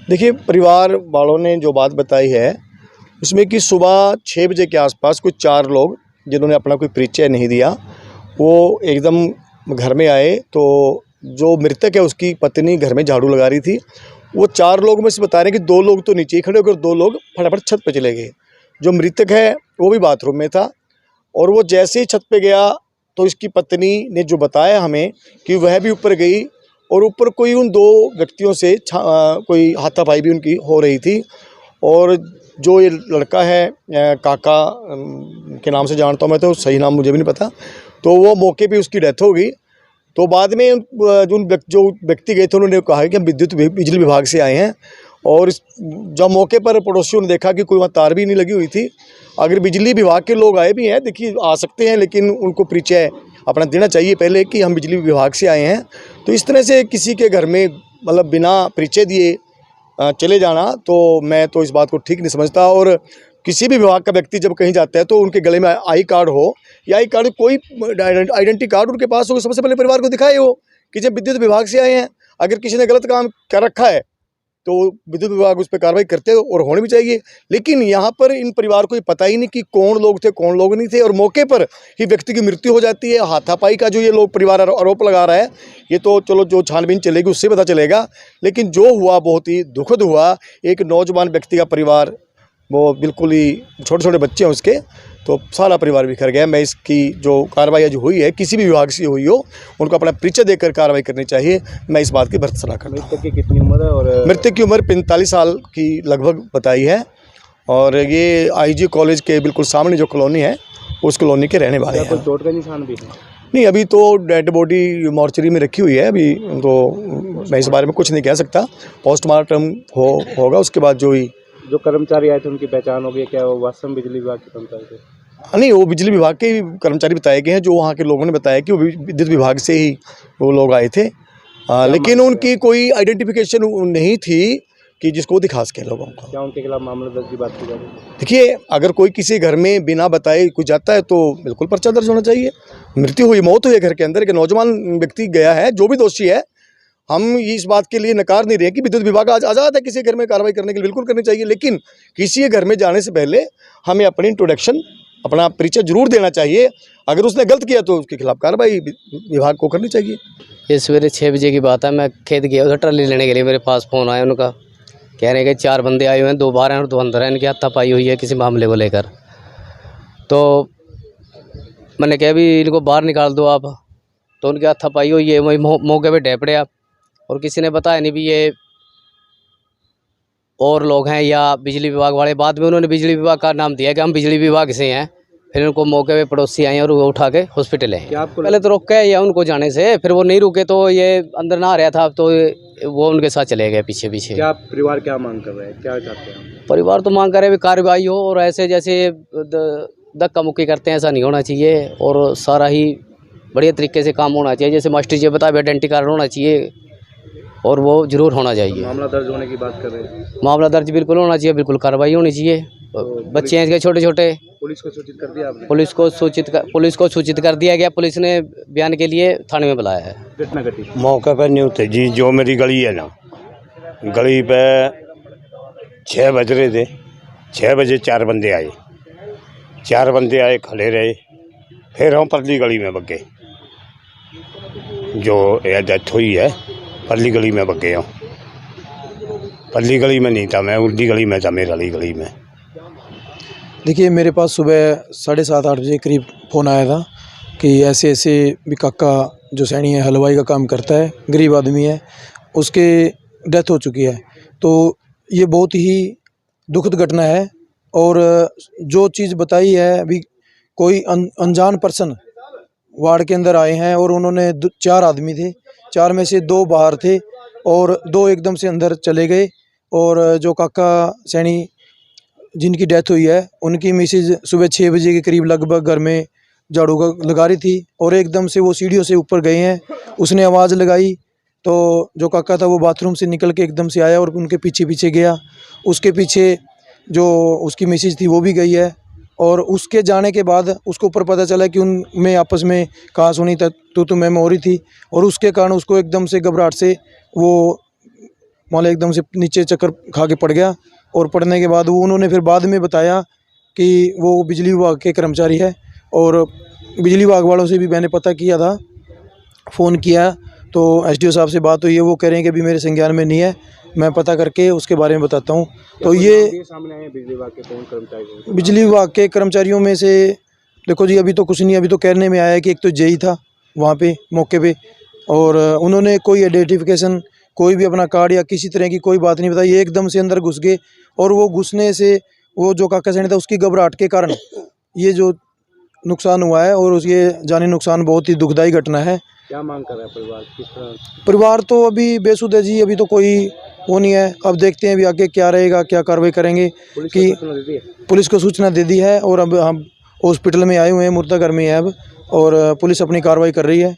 देखिए, परिवार वालों ने जो बात बताई है उसमें कि सुबह 6 बजे के आसपास कुछ 4 लोग जिन्होंने अपना कोई परिचय नहीं दिया, वो एकदम घर में आए। तो जो मृतक है उसकी पत्नी घर में झाड़ू लगा रही थी। वो 4 लोग में से बता रहे हैं कि 2 लोग तो नीचे ही खड़े हो गए और 2 लोग फटाफट छत पे चले गए। जो मृतक है वो भी बाथरूम में था और वो जैसे ही छत पे गया तो इसकी पत्नी ने जो बताया हमें कि वह भी ऊपर गई और ऊपर कोई उन 2 व्यक्तियों से कोई हाथापाई भी उनकी हो रही थी। और जो ये लड़का है काका के नाम से जानता हूँ मैं, तो सही नाम मुझे भी नहीं पता, तो वो मौके पे उसकी डेथ हो गई। तो बाद में जो व्यक्ति गए थे उन्होंने कहा कि हम बिजली विभाग से आए हैं। और जब मौके पर पड़ोसियों ने देखा कि कोई वहाँ तार भी नहीं लगी हुई थी। अगर बिजली विभाग के लोग आए भी हैं, देखिए आ सकते हैं, लेकिन उनको परिचय अपना देना चाहिए पहले कि हम बिजली विभाग से आए हैं। तो इस तरह से किसी के घर में मतलब बिना परिचय दिए चले जाना, तो मैं तो इस बात को ठीक नहीं समझता। और किसी भी विभाग का व्यक्ति जब कहीं जाता है तो उनके गले में आई कार्ड हो या आई कार्ड कोई आइडेंटिटी कार्ड उनके पास हो, सबसे पहले परिवार को दिखाए हो कि जब विद्युत विभाग से आए हैं। अगर किसी ने गलत काम कर रखा है तो विद्युत विभाग उस पर कार्रवाई करते और होनी भी चाहिए। लेकिन यहाँ पर इन परिवार को ये पता ही नहीं कि कौन लोग थे कौन लोग नहीं थे, और मौके पर ही व्यक्ति की मृत्यु हो जाती है। हाथापाई का जो ये लोग परिवार आरोप लगा रहा है, ये तो चलो जो छानबीन चलेगी उससे पता चलेगा, लेकिन जो हुआ बहुत ही दुखद हुआ। एक नौजवान व्यक्ति का परिवार, वो बिल्कुल ही छोटे छोटे बच्चे हैं उसके, तो सारा परिवार बिखर गया। मैं इसकी जो कार्रवाई जो हुई है किसी भी विभाग से हुई हो, उनको अपना परिचय देकर कार्रवाई करनी चाहिए। मैं इस बात की भर्त्सना करता हूँ। मृतक की कितनी उम्र है? और मृतक की उम्र 45 साल की लगभग बताई है और ये आईजी कॉलेज के बिल्कुल सामने जो कॉलोनी है उस कॉलोनी के रहने वाले हैं। कोई चोट का निशान भी है? नहीं, अभी तो डेड बॉडी मॉर्चरी में रखी हुई है अभी, तो मैं इस बारे में कुछ नहीं कह सकता। पोस्टमार्टम होगा उसके बाद जो कर्मचारी आए थे उनकी पहचान हो गई क्या? वो वास्तव में बिजली विभाग के कर्मचारी थे? नहीं, वो बिजली विभाग के ही कर्मचारी बताए गए हैं। जो वहाँ के लोगों ने बताया कि वो विद्युत विभाग से ही वो लोग आए थे। लेकिन उनकी कोई आइडेंटिफिकेशन नहीं थी कि जिसको दिखा सके लोगों को। क्या उनके खिलाफ मामला दर्ज की बात की जा रही है? देखिए, अगर कोई किसी घर में बिना बताए कुछ जाता है तो बिल्कुल पर्चा दर्ज होना चाहिए। मृत्यु हुई, मौत हुई है घर के अंदर, एक नौजवान व्यक्ति गया है। जो भी दोषी है, हम इस बात के लिए नकार नहीं रहे कि विद्युत विभाग आज आज़ाद है किसी घर में कार्रवाई करने के लिए, बिल्कुल करनी चाहिए। लेकिन किसी के घर में जाने से पहले हमें अपनी इंट्रोडक्शन, अपना परिचय जरूर देना चाहिए। अगर उसने गलत किया तो उसके खिलाफ कार्रवाई विभाग को करनी चाहिए। ये सवेरे 6 बजे की बात है। मैं खेत गया उधर ट्राली लेने के लिए, मेरे पास फ़ोन आया उनका, कह रहे हैं कि 4 बंदे आए हुए हैं, 2 बाहर हैं और 2 अंदर हैं, इनकी हाथापाई हुई है किसी मामले को लेकर। तो मैंने कहा भी इनको बाहर निकाल दो आप। तो उनकी हाथापाई हुई है, वही मौके पे ढह पड़े आप। और किसी ने बताया नहीं भी ये और लोग हैं या बिजली विभाग वाले। बाद में उन्होंने बिजली विभाग का नाम दिया कि हम बिजली विभाग से हैं। फिर उनको मौके पे पड़ोसी आए और वो उठा के हॉस्पिटल हैं। पहले तो रोक के या उनको जाने से, फिर वो नहीं रुके तो ये अंदर ना आ रहा था, तो वो उनके साथ चले गए पीछे पीछे। क्या परिवार क्या मांग कर रहे हैं, क्या चाहते हैं? परिवार तो मांग कर रहे हैं कार्रवाई हो, और ऐसे जैसे धक्का मुक्की करते हैं ऐसा नहीं होना चाहिए, और सारा ही बढ़िया तरीके से काम होना चाहिए। जैसे मास्टर जी बताया, आइडेंटिटी कार्ड होना चाहिए और वो जरूर होना चाहिए। मामला दर्ज होने की बात कर रहे हैं? मामला दर्ज बिल्कुल होना चाहिए, बिल्कुल कार्रवाई होनी चाहिए। बच्चे हैं इसके छोटे छोटे। पुलिस को सूचित कर दिया आपने? पुलिस को सूचित कर दिया गया। पुलिस ने बयान के लिए थाने में बुलाया है। घटना घटी मौके पर नहीं होते जी। जो मेरी गली है ना, गली पे 6 बज रहे थे। 6 बजे 4 बंदे आए। 4 बंदे आए, खड़े रहे। फिर हम परली गली में बग गए। जो डेथ हुई है परली गली में बग गए हम। परली गली में नहीं था मैं, उल्टी गली में था, मेरी वाली गली में। देखिए, मेरे पास सुबह 7:30-8 बजे करीब फ़ोन आया था कि ऐसे ऐसे भी काका जो सैनी है, हलवाई का काम करता है, गरीब आदमी है, उसके डेथ हो चुकी है। तो ये बहुत ही दुखद घटना है। और जो चीज़ बताई है, अभी कोई अनजान पर्सन वार्ड के अंदर आए हैं और उन्होंने 4 आदमी थे, 4 में से 2 बाहर थे और 2 एकदम से अंदर चले गए। और जो काका सैनी जिनकी डेथ हुई है, उनकी मिसेज सुबह 6 बजे के करीब लगभग घर में झाड़ू लगा रही थी और एकदम से वो सीढ़ियों से ऊपर गए हैं। उसने आवाज़ लगाई तो जो काका था वो बाथरूम से निकल के एकदम से आया और उनके पीछे पीछे गया। उसके पीछे जो उसकी मिसेज थी वो भी गई है। और उसके जाने के बाद उसको ऊपर पता चला कि उनमें आपस में कहा-सुनी तू मैं हो रही थी, और उसके कारण उसको एकदम से घबराहट से वो मौला एकदम से नीचे चक्कर खा के पड़ गया, और पड़ने के बाद वो उन्होंने फिर बाद में बताया कि वो बिजली विभाग के कर्मचारी है, और बिजली विभाग वालों से भी मैंने पता किया था, फ़ोन किया, तो एसडीओ साहब से बात हुई है, वो कह रहे हैं कि अभी मेरे संज्ञान में नहीं है, मैं पता करके उसके बारे में बताता हूँ। तो ये सामने आए बिजली विभाग के कौन कर्मचारी? बिजली विभाग के कर्मचारियों में से देखो जी, अभी तो कुछ नहीं, अभी तो कहने में आया है कि एक तो जेई था वहाँ पे मौके पे, और उन्होंने कोई आइडेंटिफिकेशन, कोई भी अपना कार्ड या किसी तरह की कोई बात नहीं बताई, ये एकदम से अंदर घुस गए, और वो घुसने से वो जो काका सैनी था उसकी घबराहट के कारण ये जो नुकसान हुआ है, और उसके जानी नुकसान बहुत ही दुखदायी घटना है। क्या मांग कर रहा है परिवार, किस तरह? परिवार तो अभी बेसुध है जी, अभी तो कोई वो नहीं है, अब देखते हैं अभी आगे क्या रहेगा, क्या कार्रवाई करेंगे। पुलिस कि को सूचना दे दी है? पुलिस को सूचना दे दी है, और अब हम हॉस्पिटल में आए हुए हैं, मुर्दा घर में है अब, और पुलिस अपनी कार्रवाई कर रही है।